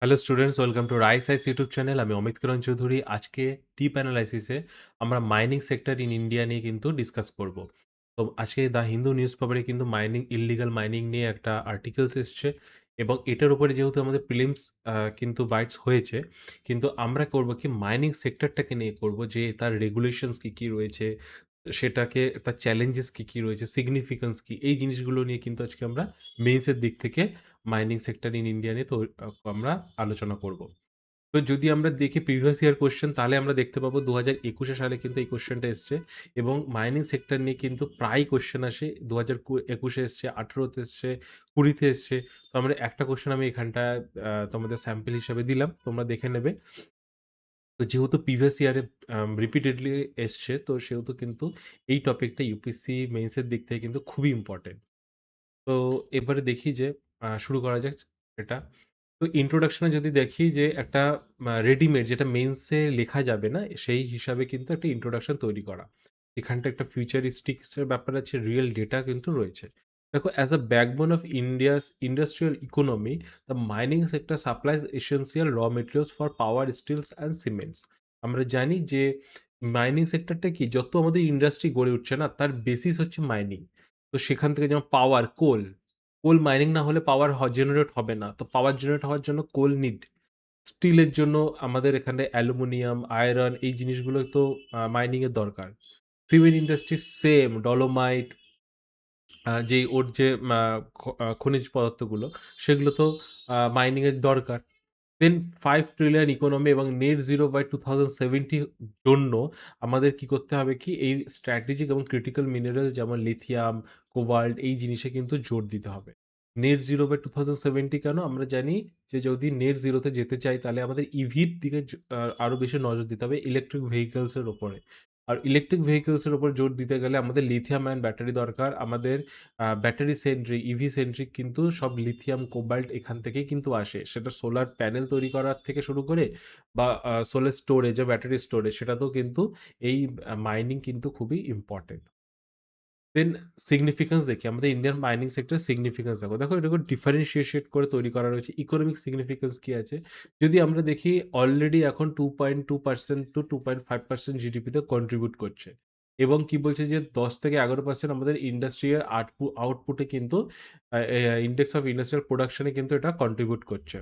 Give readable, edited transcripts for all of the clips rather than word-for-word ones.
Hello students, welcome to rice ice YouTube channel. আমি অমিত কিরণ চৌধুরী। আজকে টিপ অ্যানালাইসিসে আমরা মাইনিং সেক্টর ইন ইন্ডিয়া নিয়ে কিন্তু ডিসকাস করব। তো আজকে দ্য হিন্দু নিউজ পেপারে কিন্তু ইললিগাল মাইনিং নিয়ে একটা আর্টিকেলস এসছে এবং এটার উপরে যেহেতু আমাদের প্রিলিমস কিন্তু বাইটস হয়েছে, কিন্তু আমরা করব কি মাইনিং সেক্টরটাকে নিয়ে করব, যে তার রেগুলেশনস কী রয়েছে, সেটাকে তার চ্যালেঞ্জেস কী রয়েছে, সিগনিফিক্যান্স কী, এই জিনিসগুলো নিয়ে কিন্তু আজকে আমরা মেইনসের দিক থেকে মাইনিং সেক্টর ইন ইন্ডিয়া নিয়ে তো আমরা আলোচনা করব। তো যদি আমরা দেখি প্রিভিয়াস ইয়ার কোয়েশ্চেন, তাহলে আমরা দেখতে পাবো ২০২১ সালে কিন্তু এই কোয়েশ্চেনটা এসছে এবং মাইনিং সেক্টর নিয়ে কিন্তু প্রায় কোয়েশ্চেন আসে। ২০২১ এসছে, ১৮ তে এসছে, ২০ তে এসছে। তো আমরা একটা কোয়েশ্চেন আমি এখানটায় তোমাদের স্যাম্পল হিসাবে দিলাম। তোমরা দেখে নেবে। তো যেহেতু প্রিভিয়াস ইয়ারে রিপিটেডলি এসছে, তো সেহেতু কিন্তু এই টপিকটা ইউপিএসসি মেইনসের দিক থেকে কিন্তু খুবই ইম্পোর্টেন্ট। তো এবারে দেখি যে শুরু করা যাক এটা। তো ইন্ট্রোডাকশনে যদি দেখি যে একটা রেডিমেড যেটা মেইনসে লেখা যাবে না, সেই হিসাবে কিন্তু একটা ইন্ট্রোডাকশন তৈরি করা। এখানটা একটা ফিউচারিস্টিক্স এর ব্যাপার আছে, রিয়েল ডেটা কিন্তু রয়েছে। দেখো, as a backbone of India's industrial economy, the mining sector supplies essential raw materials for power, stills and cements. আমরা জানি যে মাইনিং সেক্টরটা কি, যত আমাদের ইন্ডাস্ট্রি গড়ে উঠছে না, তার বেসিস হচ্ছে মাইনিং। তো সেখান থেকে যেমন পাওয়ার, কোল মাইনিং না হলে পাওয়ার জেনারেট হবে না। তো পাওয়ার জেনারেট হওয়ার জন্য কোল নিড। স্টিলের জন্য আমাদের এখানে অ্যালুমিনিয়াম, আয়রন, এই জিনিসগুলো তো মাইনিং এর দরকার। সিমেন্ট ইন্ডাস্ট্রি সেম, ডলোমাইট, যেই ওর যে খনিজ পদার্থগুলো, সেগুলো তো মাইনিং এর দরকার। দেন 5 ট্রিলিয়ন ইকোনমি এবং নেট জিরো বাই 2070 জন্য আমাদের কি করতে হবে, কি এই স্ট্র্যাটেজিক এবং ক্রিটিক্যাল মিনারেল যেমন লিথিয়াম, কোবাল্ট, এই জিনিসে কিন্তু জোর দিতে হবে। নেট জিরো বাই 2070 কেন? আমরা জানি যে যদি নেট জিরোতে যেতে চাই, তাহলে আমাদের ইভির দিকে আরো বেশি নজর দিতে হবে, ইলেকট্রিক ভেহিকলস এর উপরে। আর ইলেকট্রিক ভেহিকলস এর উপর জোর দিতে গেলে আমাদের লিথিয়াম আয়ন ব্যাটারি দরকার। আমাদের ব্যাটারি সেন্ট্রিক, ইভি সেন্ট্রিক কিন্তু সব লিথিয়াম, কোবাল্ট এখান থেকেই কিন্তু আসে। সেটা সোলার প্যানেল তৈরি করার থেকে শুরু করে বা সোলার স্টোরেজ, ব্যাটারি স্টোরেজ, সেটাতেও কিন্তু এই মাইনিং কিন্তু খুবই ইম্পর্টেন্ট। দেন সিগনিফিকেন্স দেখি, আমাদের ইন্ডিয়ান মাইনিং সেক্টর সিগনিফিকেন্স দেখো। দেখো, এটাকে ডিফারেন্সিয়েট করে তৈরি করা রয়েছে। ইকোনমিক সিগনিফিকেন্স কি আছে? যদি আমরা দেখি, অলরেডি এখন 2.2% টু 2.5% জিডিপিতে কন্ট্রিবিউট করছে এবং কি বলছে যে ১০ থেকে ১১% আমাদের ইন্ডাস্ট্রিয়াল আউটপুটে কিন্তু ইন্ডেক্স অফ ইন্ডাস্ট্রিয়াল প্রোডাকশনে কিন্তু এটা কন্ট্রিবিউট করছে।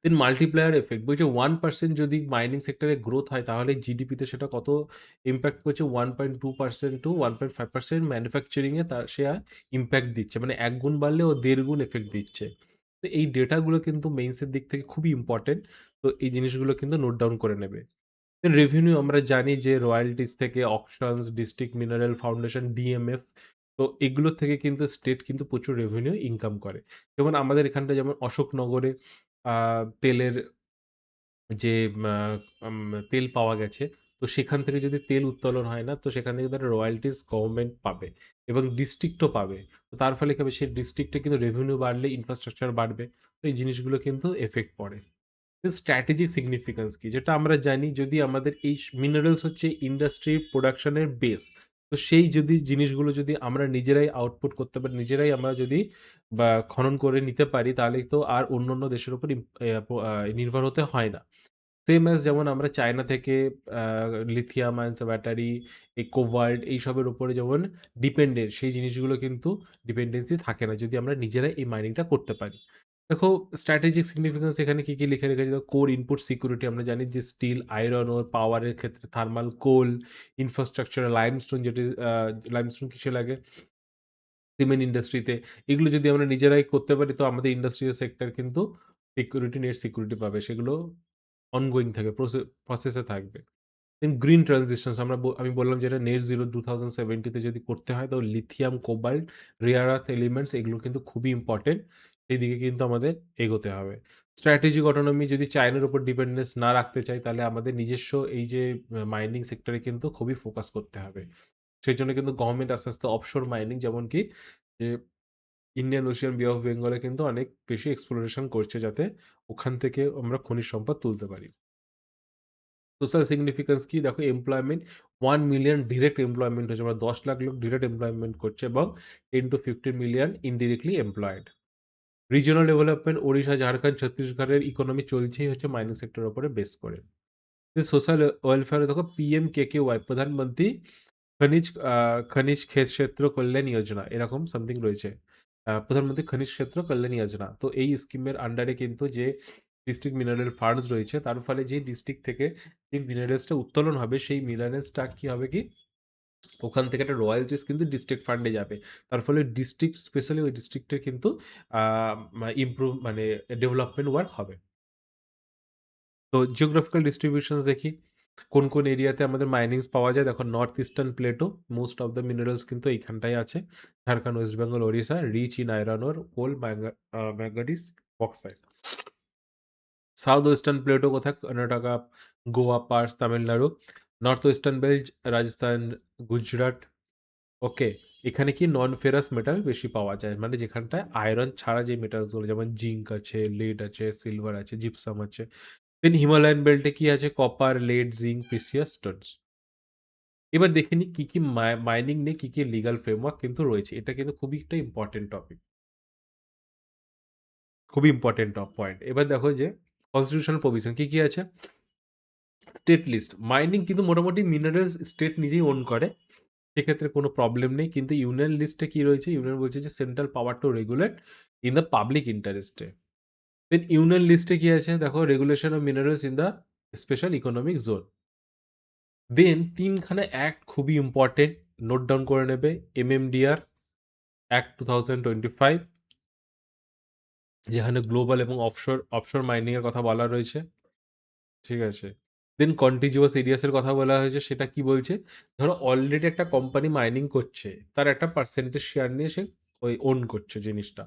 দেন মাল্টিপ্লায়ার এফেক্ট বলছে 1% যদি মাইনিং সেক্টরে গ্রোথ হয়, তাহলে জিডিপিতে সেটা কত ইম্প্যাক্ট করছে? 1.2% টু 1.5% ম্যানুফ্যাকচারিংয়ে তার সে ইম্প্যাক্ট দিচ্ছে, মানে ১ গুণ বাড়লে ও ১.৫ গুণ এফেক্ট দিচ্ছে। তো এই ডেটাগুলো কিন্তু মেইনসের দিক থেকে খুবই ইম্পর্টেন্ট। তো এই জিনিসগুলো কিন্তু নোট ডাউন করে নেবে। দেন রেভিনিউ আমরা জানি যে রয়্যালটিজ থেকে, অকশনস, ডিস্ট্রিক্ট মিনারেল ফাউন্ডেশন, ডিএমএফ, তো এগুলোর থেকে কিন্তু স্টেট কিন্তু প্রচুর রেভিনিউ ইনকাম করে। যেমন আমাদের এখানটা যেমন অশোকনগরে তেলের যে মা আম তেল পাওয়া গেছে, তো সেখান থেকে যদি তেল উত্তোলন হয় না, তো সেখান থেকে তারা রয়্যালটিজ গভর্নমেন্ট পাবে এবং ডিস্ট্রিক্টও পাবে। তো তার ফলে কি হবে, সেই ডিস্ট্রিক্টে কিন্তু রেভিনিউ বাড়লে ইনফ্রাস্ট্রাকচার বাড়বে। তো এই জিনিসগুলো কিন্তু এফেক্ট পড়ে। স্ট্র্যাটেজিক সিগনিফিক্যান্স কি? যেটা আমরা জানি, যদি আমাদের এই মিনারেলস হচ্ছে ইন্ডাস্ট্রি প্রোডাকশনের বেস। তো সেই যদি জিনিসগুলো যদি আমরা নিজেরাই আউটপুট করতে পারি, নিজেরাই আমরা যদি বা খনন করে নিতে পারি, তাহলে তো আর অন্যান্য দেশের উপর নির্ভর হতে হয় না। সেম অ্যাজ যেমন আমরা চায়না থেকে আ লিথিয়াম আয়নস ব্যাটারি, এই কোবাল্ট, এইসবের উপরে যেমন ডিপেন্ডেন্ট, সেই জিনিসগুলো কিন্তু ডিপেন্ডেন্সি থাকে না যদি আমরা নিজেরাই এই মাইনিংটা করতে পারি। দেখো, স্ট্র্যাটেজিক সিগনিফিকেন্স এখানে কি লিখে রেখেছে? দেখো, কোর ইনপুট সিকিউরিটি আমরা জানি যে স্টিল, আয়রন ওর, পাওয়ারের ক্ষেত্রে থার্মাল কোল, ইনফ্রাস্ট্রাকচার লাইমস্টোন, যেটি লাইমস্টোন কিসে লাগে? সিমেন্ট ইন্ডাস্ট্রিতে। এগুলো যদি আমরা নিজেরাই করতে পারি, তো আমাদের ইন্ডাস্ট্রিয়াল সেক্টর কিন্তু সিকিউরিটি, নেট সিকিউরিটি পাবে। সেগুলো অনগোয়িং থাকবে, প্রসেসে থাকবে। দেন গ্রিন ট্রানজিশনস আমি বললাম যে এটা নেট জিরো 2070 তে যদি করতে হয়, তো lithium, cobalt, rare earth elements, এগুলো কিন্তু খুবই ইম্পর্টেন্ট। সেই দিকে কিন্তু আমাদের এগোতে হবে। স্ট্র্যাটেজিক অটোনমি, যদি চায়নার উপর ডিপেন্ডেন্স না রাখতে চাই, তাহলে আমাদের নিজস্ব এই যে মাইনিং সেক্টরে কিন্তু খুবই ফোকাস করতে হবে। সেজন্য কিন্তু গভর্নমেন্ট আস্তে, আস্তে অফশোর মাইনিং, যেমন কি যে ইন্ডিয়ান ওশিয়ান, বে অফ বেঙ্গলে কিন্তু অনেক বেশি এক্সপ্লোরেশন করছে, যাতে ওখান থেকে আমরা খনিজ সম্পদ তুলতে পারি। সোশ্যাল সিগনিফিকেন্স কি? দেখো, এমপ্লয়মেন্ট 1 মিলিয়ন ডিরেক্ট এমপ্লয়মেন্ট হচ্ছে, আমরা ১০ লাখ লোক ডিরেক্ট এমপ্লয়মেন্ট করছে এবং 10 to 15 million indirectly employed. Regional development Odisha, Jharkhand, ছত্তিশগড়ের ইকোনমি চলছেই হচ্ছে মাইনিং সেক্টরের উপরে বেস করে। সোশ্যাল ওয়েলফেয়ারে দেখো পিএমকেকেওয়াই, প্রধানমন্ত্রী খনিজ ক্ষেত্র কল্যাণ যোজনা, এরকম সামথিং রয়েছে। প্রধানমন্ত্রী খনিজ ক্ষেত্র কল্যাণ যোজনা। তো এই স্কিমের আন্ডারে কিন্তু যে ডিস্ট্রিক্ট মিনারেল ফান্ডস রয়েছে, তার ফলে যে ডিস্ট্রিক্ট থেকে যে মিনারেলসটা উত্তোলন হবে, সেই মিনারেলসটা কি হবে কি, ওখান থেকে একটা রয়্যালটিস কিন্তু ডিস্ট্রিক্ট ফান্ডে যাবে। তার ফলে ডিস্ট্রিক্ট, স্পেশালি ওই ডিস্ট্রিক্টের কিন্তু ইমপ্রুভ মানে ডেভেলপমেন্ট ওয়ার্ক হবে। তো জিওগ্রাফিক্যাল ডিস্ট্রিবিউশনস দেখি, কোন কোন এরিয়াতে আমাদের মাইনিংস পাওয়া যায়। দেখো, north eastern plateau, most of the minerals কিন্তু এইখানটাই আছে। Jharkhand, West Bengal, Odisha, rich in iron ore, coal, manganese, bauxite. South western plateau কোথায়? কর্ণাটকা, গোয়া, পার্স, Tamil Nadu. North western belt, Rajasthan, Gujarat. Okay, এখানে কি নন ফেরাস মেটাল বেশি পাওয়া যায়, মানে যেখানটায় আয়রন ছাড়া যে মেটালসগুলো, যেমন জিঙ্ক আছে, lead আছে, সিলভার আছে, জিপসাম আছে। দেন হিমালয়ান বেল্টে কি আছে? Copper, lead, zinc, precious Stones. এবার দেখে নিই কি কি মাইনিং নিয়ে কি কি লিগাল ফ্রেমওয়ার্ক কিন্তু রয়েছে। এটা কিন্তু খুবই একটা ইম্পর্টেন্ট টপিক, খুবই ইম্পর্টেন্ট পয়েন্ট। এবার দেখো যে কনস্টিটিউশনাল প্রভিশন কি কি আছে। স্টেট লিস্ট, মাইনিং কিন্তু মোটামুটি মিনারেলস স্টেট নিজেই ওন করে, সেক্ষেত্রে কোনো প্রবলেম নেই। কিন্তু ইউনিয়ন লিস্টে কি রয়েছে? ইউনিয়ন বলছে যে central power to regulate in the public ইন্টারেস্টে। দেন ইউনিয়ন লিস্টে কি আছে? দেখো, regulation of minerals in the special economic zone. Then তিনখানা অ্যাক্ট খুবই ইম্পর্টেন্ট, নোট ডাউন করে নেবে। এমএমডিআর অ্যাক্ট 2025, যেখানে গ্লোবাল এবং অফশোর মাইনিং এর কথা বলা রয়েছে, ঠিক আছে। দেন কন্টিজিউয়াস এরিয়াসের কথা বলা হয়েছে, সেটা কি বলছে? ধরো অলরেডি একটা কোম্পানি মাইনিং করছে, তার একটা পার্সেন্টেজ শেয়ার নিয়ে সে ওই ওন করছে জিনিসটা।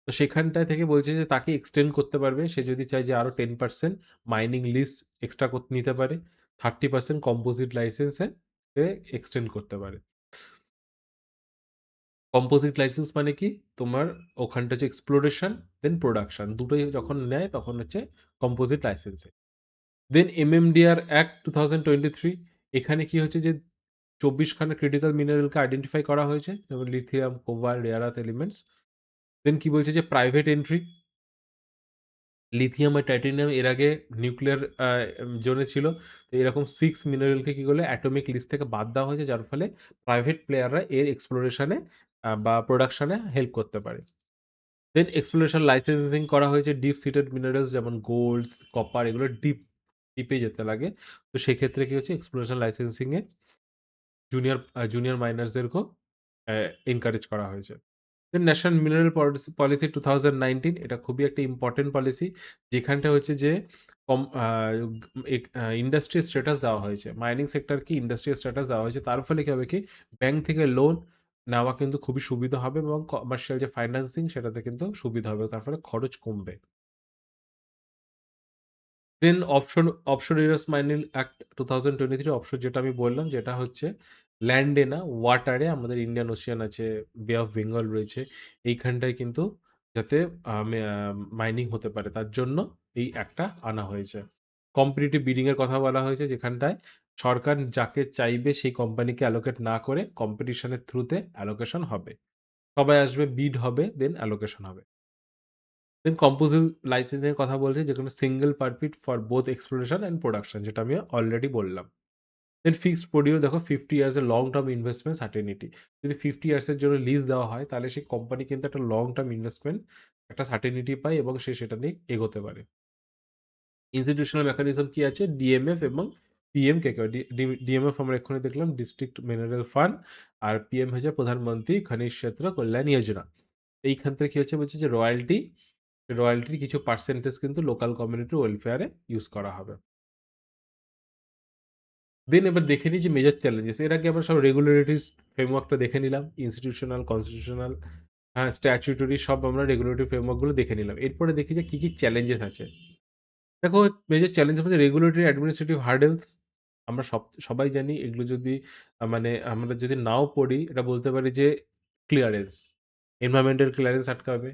তো সেখানটা থেকে বলছে যে তাকে এক্সটেন্ড করতে পারবে, সে যদি চায় যে আরও 10% মাইনিং লিজ এক্সট্রা করতে নিতে পারে, 30% কম্পোজিট লাইসেন্সে সে এক্সটেন্ড করতে পারে। কম্পোজিট লাইসেন্স মানে কি? তোমার ওখানটা হচ্ছে এক্সপ্লোরেশন দেন প্রোডাকশন, দুটোই যখন নেয় তখন হচ্ছে কম্পোজিট লাইসেন্সে। দেন এমএমডিআর অ্যাক্ট 2023, এখানে কি হচ্ছে যে 24খানা ক্রিটিক্যাল মিনারেলকে আইডেন্টিফাই করা হয়েছে, যেমন lithium, cobalt, rare earth elements. Then কি বলছে যে প্রাইভেট এন্ট্রি, লিথিয়াম আর টাইটেনিয়াম এর আগে নিউক্লিয়ার জোনে ছিল। তো এরকম 6 মিনারেলকে কি করলে অ্যাটমিক লিস্ট থেকে বাদ দেওয়া হয়েছে, যার ফলে প্রাইভেট প্লেয়াররা এর এক্সপ্লোরেশনে বা প্রোডাকশনে হেল্প করতে পারে। দেন এক্সপ্লোরেশন লাইসেন্সিং করা হয়েছে ডিপ সিটেড মিনারেলস, যেমন গোল্ড, কপার, এগুলো ডিপে যেতে লাগে। তো সেক্ষেত্রে কি হচ্ছে, এক্সপ্লোরেশন লাইসেন্সিংয়ে জুনিয়র মাইনার্সদেরকেও এনকারেজ করা হয়েছে। দেন ন্যাশনাল মিনারেল পলিসি 2019, এটা খুবই একটা ইম্পর্টেন্ট পলিসি, যেখানটা হচ্ছে যে কম ইন্ডাস্ট্রি স্ট্যাটাস দেওয়া হয়েছে, মাইনিং সেক্টরকে ইন্ডাস্ট্রি স্ট্যাটাস দেওয়া হয়েছে। তার ফলে কি হবে কি, ব্যাংক থেকে লোন নেওয়া কিন্তু খুবই সুবিধা হবে, এবং কমার্শিয়াল যে ফাইন্যান্সিং সেটাতে কিন্তু সুবিধা হবে, তার ফলে খরচ কমবে। Then offshore areas mining act 2023, offshore যেটা আমি বললাম, যেটা হচ্ছে ল্যান্ডে না, ওয়াটারে, আমাদের ইন্ডিয়ান ওশিয়ান আছে, বে অফ বেঙ্গল রয়েছে, এইখানটায় কিন্তু যাতে মাইনিং হতে পারে, তার জন্য এই অ্যাক্টটা আনা হয়েছে। কম্পিটিটিভ বিডিং এর কথা বলা হয়েছে, যেখানটায় সরকার যাকে চাইবে সেই কোম্পানিকে অ্যালোকেট না করে কম্পিটিশনের থ্রুতে অ্যালোকেশন হবে। সবাই আসবে, বিড হবে, দেন অ্যালোকেশন হবে। দেন কম্পোজিট লাইসেন্সিং এর কথা বলছি, যেখানে single permit for both exploration and production, যেটা আমি অলরেডি বললাম। দেন ফিক্সড পোর্টফোলিও, দেখো 50 ইয়ার্স এর লং টার্ম ইনভেস্টমেন্ট সার্টেনিটি। যদি 50 ইয়ার্স এর জন্য লিজ দেওয়া হয়, তাহলে সেই কোম্পানি কিন্তু একটা লং টার্ম ইনভেস্টমেন্ট একটা সার্টেনিটি পায়, এবং সে সেটা নিয়ে এগোতে পারে। ইনস্টিটিউশনাল মেকানিজম কি আছে? ডিএমএফ এবং পিএম কে কে। ডিএমএফ আমরা এক্ষুনি দেখলাম, ডিস্ট্রিক্ট মিনারেল ফান্ড, আর পিএম হচ্ছে প্রধানমন্ত্রী খনিজ ক্ষেত্র কল্যাণ যোজনা। এইখান থেকে কি হচ্ছে বলছে যে রয়্যালটির কিছু পার্সেন্টেজ কিন্তু লোকাল কমিউনিটি ওয়েলফেয়ারে ইউজ করা হবে। দেন এবার দেখে নিই যে মেজর চ্যালেঞ্জেস। এর আগে আমরা সব রেগুলেটরিস ফ্রেমওয়ার্কটা দেখে নিলাম, ইনস্টিটিউশনাল, কনস্টিটিউশনাল, হ্যাঁ, স্ট্যাচুটরি, সব আমরা রেগুলেটরি ফ্রেমওয়ার্কগুলো দেখে নিলাম। এরপরে দেখি যে কী কী চ্যালেঞ্জেস আছে। দেখো, মেজর চ্যালেঞ্জ হচ্ছে রেগুলেটরি অ্যাডমিনিস্ট্রেটিভ হার্ডেলস। আমরা সবাই জানি এগুলো যদি মানে আমরা যদি নাও পড়ি, এটা বলতে পারি যে ক্লিয়ারেন্স, এনভায়রনমেন্টাল ক্লিয়ারেন্স আটকাবে,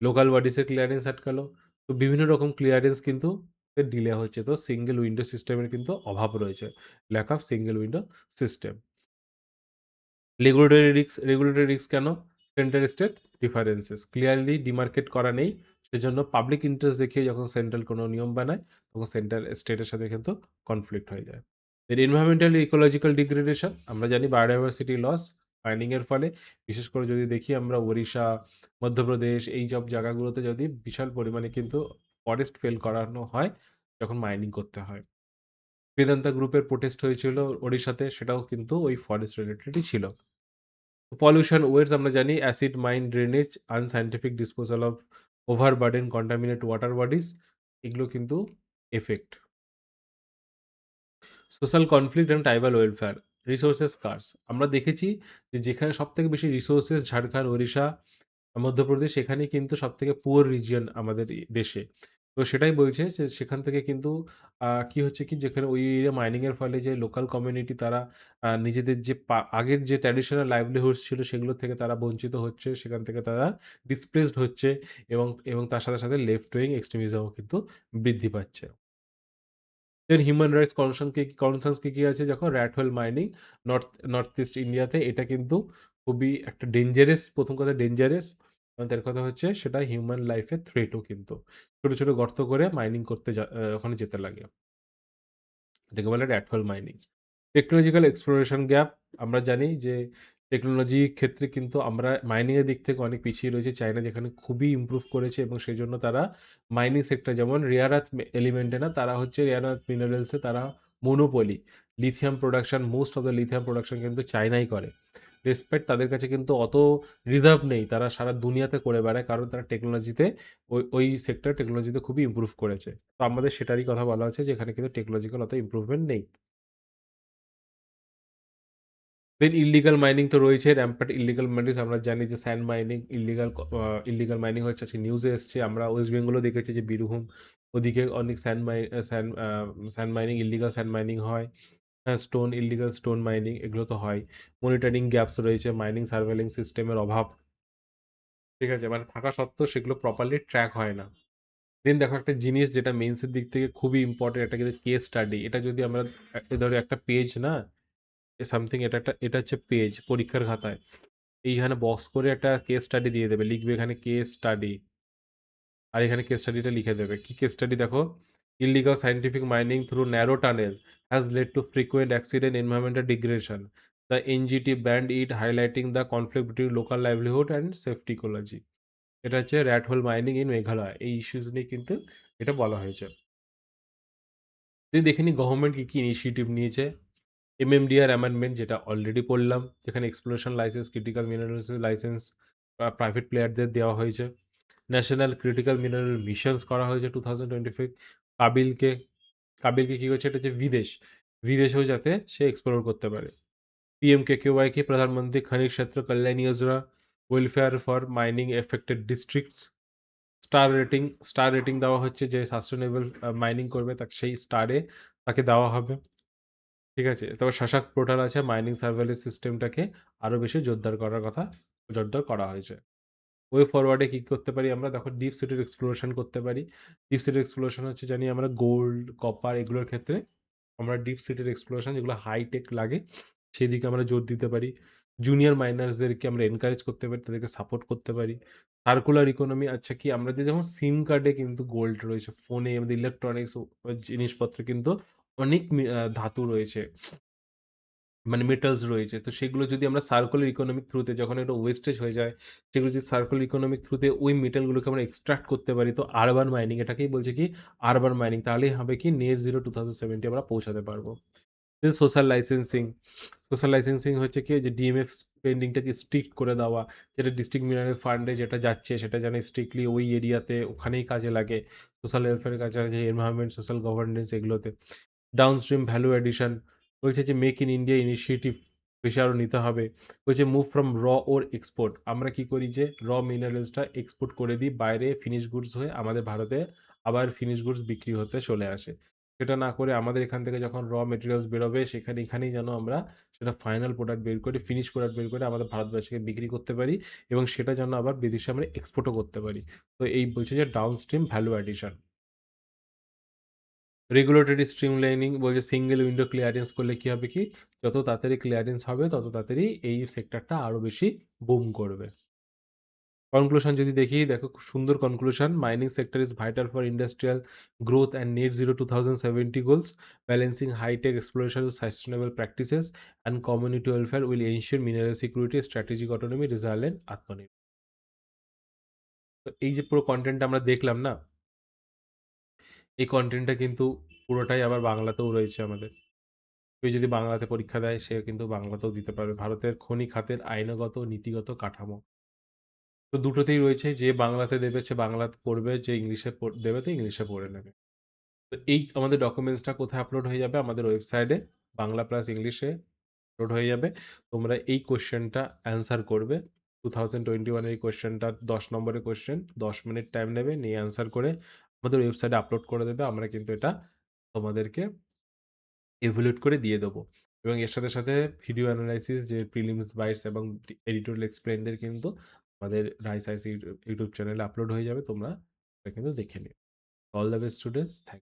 লোকাল বডিসের ক্লিয়ারেন্স আটকালো। তো বিভিন্ন রকম ক্লিয়ারেন্স কিন্তু ডিলে হচ্ছে। তো সিঙ্গেল উইন্ডো সিস্টেমের কিন্তু অভাব রয়েছে, lack of single window system. Regulatory risk কেন? Centre state differences clearly demarcate করা নেই। সেজন্য পাবলিক ইন্টারেস্ট দেখিয়ে যখন সেন্ট্রাল কোনো নিয়ম বানায়, তখন সেন্ট্রাল স্টেটের সাথে কিন্তু কনফ্লিক্ট হয়ে যায়। এর এনভায়রনমেন্টাল ইকোলজিক্যাল ডিগ্রেডেশন আমরা জানি বায়োডাইভার্সিটি লস মাইনিং এর ফলে, বিশেষ করে যদি দেখি আমরা ওড়িশা, মধ্যপ্রদেশ এই সব জায়গাগুলোতে যদি বিশাল পরিমাণে কিন্তু ফরেস্ট ফেল করানো হয় যখন মাইনিং করতে হয়। বেদান্তা গ্রুপের প্রোটেস্ট হয়েছিল ওড়িশাতে, সেটাও কিন্তু ওই ফরেস্ট রিলেটেডই ছিল। পলিউশন ওয়েটস আমরা জানি acid mine drainage unscientific disposal of overburden contaminate water bodies, এগুলো কিন্তু effect. Social conflict and tribal welfare, resources curse আমরা দেখেছি যে যেখানে সবথেকে বেশি রিসোর্সেস ঝাড়খণ্ড, ওড়িশা, মধ্যপ্রদেশ, এখানেই কিন্তু সবথেকে পুয়ার রিজিয়ন আমাদের দেশে। তো সেটাই বলছে যে সেখান থেকে কিন্তু কি হচ্ছে কি যেখানে ওই এরিয়া মাইনিংয়ের ফলে যে লোকাল কমিউনিটি তারা নিজেদের যে আগের যে ট্র্যাডিশনাল লাইভলিহুডস ছিল সেগুলো থেকে তারা বঞ্চিত হচ্ছে, সেখান থেকে তারা ডিসপ্লেসড হচ্ছে এবং তার সাথে সাথে লেফট উইং এক্সট্রিমিজমও কিন্তু বৃদ্ধি পাচ্ছে। দেন হিউম্যান রাইটস কনসার্নস কি আছে দেখো, rat hole mining north east ইন্ডিয়াতে, এটা কিন্তু খুবই একটা ডেঞ্জারাস, প্রথম কথা ডেঞ্জারাস, তার কথা হচ্ছে সেটা হিউম্যান লাইফের থ্রেটও কিন্তু। ছোট ছোট গর্ত করে মাইনিং করতে ওখানে যেতে লাগে, এটাকে বলে rat hole mining. Technological exploration gap আমরা জানি যে টেকনোলজি ক্ষেত্রে কিন্তু আমরা মাইনিংয়ের দিক থেকে অনেক পিছিয়ে রয়েছে। চায়না যেখানে খুবই ইমপ্রুভ করেছে এবং সেই জন্য তারা মাইনিং সেক্টর যেমন রেয়ার আর্থ এলিমেন্টে না, তারা হচ্ছে রেয়ার আর্থ মিনারেলসে তারা monopoly. Lithium production, most of the lithium production কিন্তু চায়নাই করে। রেসপেক্ট, তাদের কাছে কিন্তু অত রিজার্ভ নেই, তারা সারা দুনিয়াতে করে বেড়ায় কারণ তারা টেকনোলজিতে ওই সেক্টর টেকনোলজিতে খুবই ইমপ্রুভ করেছে। তো আমাদের সেটারই কথা বলা হচ্ছে যে এখানে কিন্তু টেকনোলজিক্যাল অত ইমপ্রুভমেন্ট নেই। দেন ইল্লিগাল মাইনিং তো রয়েছে, র্যাম্পার্ট ইল্লিগাল মাইনিং আমরা জানি যে স্যান্ড মাইনিং ইল্লিগাল মাইনিং হচ্ছে, আজকে নিউজে এসছে। আমরা ওয়েস্ট বেঙ্গলও দেখেছি যে বীরভূম ওদিকে অনেক sand mining illegal sand mining হয়। হ্যাঁ, ইল্লিগাল স্টোন মাইনিং এগুলো তো হয়। মনিটরিং গ্যাপস রয়েছে, মাইনিং সার্ভেলিং সিস্টেমের অভাব, ঠিক আছে, মানে থাকা সত্ত্বেও সেগুলো প্রপারলি ট্র্যাক হয় না। দেন দেখো একটা জিনিস যেটা মেন্সের দিক থেকে খুবই ইম্পর্টেন্ট, একটা কিন্তু কেস স্টাডি। এটা যদি আমরা ধরো একটা পেজ না সামথিং, এটা হচ্ছে পেজ পরীক্ষার খাতায়, এইখানে বক্স করে একটা কেস স্টাডি দিয়ে দেবে, লিখবে এখানে কেস স্টাডি, আর এখানে কেস স্টাডিটা লিখে দেবে। কি কেস স্টাডি দেখো, illegal scientific mining through narrow tunnel has led to frequent accident environmental degradation, the NGT banned it highlighting the conflict between local livelihood and safety ecology. এটা হচ্ছে rat hole mining in Meghalaya, এই issues নিয়ে কিন্তু এটা বলা হয়েছে। দেখে নি গভর্নমেন্ট কি কি ইনিশিয়েটিভ নিয়েছে। এমএমডিআর অ্যামেন্ডমেন্ট যেটা অলরেডি পড়লাম, যেখানে এক্সপ্লোরেশন লাইসেন্স, ক্রিটিক্যাল মিনারেলসের লাইসেন্স প্রাইভেট প্লেয়ারদের দেওয়া হয়েছে। ন্যাশনাল ক্রিটিক্যাল মিনারেল মিশনস করা হয়েছে 2025। কাবিলকে কাবিলকে কী করছে, এটা হচ্ছে বিদেশেও যাতে সে এক্সপ্লোর করতে পারে। পিএমকেকেওয়াই কি প্রধানমন্ত্রী খনিজ ক্ষেত্র কল্যাণ যোজনা, welfare for mining affected districts. Star rating দেওয়া হচ্ছে, যে সাস্টেনেবল মাইনিং করবে তাকে সেই স্টারে তাকে দেওয়া হবে, ঠিক আছে। তবে শাসাক পোর্টাল আছে, মাইনিং সার্ভেলেন্স সিস্টেমটাকে আরও বেশি জোরদার করা হয়েছে। ওয়ে ফরওয়ার্ডে কী করতে পারি আমরা, দেখো ডিপ সিটির এক্সপ্লোরেশন করতে পারি। ডিপ সিটির এক্সপ্লোরেশন হচ্ছে জানি আমরা গোল্ড, কপার এগুলোর ক্ষেত্রে আমরা ডিপ সিটির এক্সপ্লোরেশন যেগুলো হাইটেক লাগে সেই দিকে আমরা জোর দিতে পারি। জুনিয়র মাইনার্সদেরকে আমরা এনকারেজ করতে পারি, তাদেরকে সাপোর্ট করতে পারি। সার্কুলার ইকোনমি, আচ্ছা কি আমরা যে যেমন সিম কার্ডে কিন্তু গোল্ড রয়েছে, ফোনে আমাদের ইলেকট্রনিক্স জিনিসপত্রে কিন্তু অনেক ধাতু রয়েছে, মানে মেটালস রয়েছে। তো সেগুলো যদি আমরা সার্কুলার ইকোনমিক থ্রুতে যখন এটা ওয়েস্টেজ হয়ে যায়, সেগুলো যদি সার্কুলার ইকোনমিক থ্রুতে ওই মেটালগুলোকে আমরা এক্সট্রাক্ট করতে পারি, তো আরবান মাইনিং, এটাকেই বলছে কি আরবান মাইনিং, তাহলেই হবে কি নেট জিরো 2070 আমরা পৌঁছাতে পারবো। দেন সোশ্যাল লাইসেন্সিং হচ্ছে কি যে ডিএমএফ স্পেন্ডিংটাকে স্ট্রিক্ট করে দেওয়া, যেটা ডিস্ট্রিক্ট মিনারেল ফান্ডে যেটা যাচ্ছে সেটা যেন স্ট্রিক্টলি ওই এরিয়াতে ওখানেই কাজে লাগে, সোশ্যাল ওয়েলফেয়ারের কাজে লাগে, এনভায়রনমেন্ট, সোশ্যাল গভর্নেন্স এগুলোতে। ডাউনস্ট্রিম ভ্যালু এডিশন বলছে যে মেক ইন ইন্ডিয়া ইনিশিয়েটিভ বেশি আরও নিতে হবে। বলছে মুভ ফ্রম র ওর এক্সপোর্ট, আমরা কি করি যে মিনারেলসটা এক্সপোর্ট করে দিই বাইরে, ফিনিশ গুডস হয়ে আমাদের ভারতে আবার ফিনিশ গুডস বিক্রি হতে চলে আসে। সেটা না করে আমাদের এখান থেকে যখন মেটেরিয়ালস বেরোবে এখানেই যেন আমরা সেটা ফাইনাল প্রোডাক্ট বের করে, ফিনিশ প্রোডাক্ট বের করে আমাদের ভারতবর্ষকে বিক্রি করতে পারি এবং সেটা যেন আবার বিদেশে আমরা এক্সপোর্টও করতে পারি। তো এই বলছে যে ডাউনস্ট্রিম ভ্যালু অ্যাডিশন। রেগুলেটরি স্ট্রিমলাইনিং বলছে সিঙ্গেল উইন্ডো ক্লিয়ারেন্স করলে কী হবে কি, যত তাড়াতাড়ি ক্লিয়ারেন্স হবে তত তাড়াতাড়ি এই সেক্টরটা আরও বেশি বুম করবে। কনক্লুশন যদি দেখি, দেখো খুব সুন্দর conclusion. Mining sector is vital for industrial growth and net zero 2070 goals, balancing high tech exploration with sustainable practices and community welfare will ensure mineral security, strategic autonomy, resilient, আত্মনির্ভর। তো এই যে পুরো কনটেন্টটা আমরা দেখলাম না, এই কনটেন্টটা কিন্তু পুরোটাই আবার বাংলাতেও রয়েছে আমাদের। কেউ যদি বাংলাতে পরীক্ষা দেয়, সে কিন্তু বাংলাতেও দিতে পারবে। ভারতের খনি খাতের আইনগত ও নীতিগত কাঠামো। তো দুটোতেই রয়েছে, যে বাংলাতে দেবে সে বাংলাতে পড়বে, যে ইংলিশে দেবে তো ইংলিশে পড়ে নেবে। তো এই আমাদের ডকুমেন্টসটা কোথায় আপলোড হয়ে যাবে? আমাদের ওয়েবসাইটে বাংলা প্লাস ইংলিশে আপলোড হয়ে যাবে। তোমরা এই কোয়েশ্চেনটা অ্যান্সার করবে। 2021 এর এই কোয়েশ্চেনটা 10 নম্বরের কোয়েশ্চেন। 10 মিনিট টাইম নেবে, নিয়ে অ্যান্সার করে আমাদের ওয়েবসাইটে আপলোড করে দেবে। আমরা কিন্তু এটা তোমাদেরকে ইভ্যালুয়েট করে দিয়ে দেবো। এবং এর সাথে, সাথে ভিডিও অ্যানালাইসিস, যে প্রিলিমস, বাইটস এবং এডিটোরিয়াল এক্সপ্লেইনদের কিন্তু আমাদের রাইস আইসি ইউটিউব চ্যানেলে আপলোড হয়ে যাবে। তোমরা এটা কিন্তু দেখে নিও। All the best students. Thank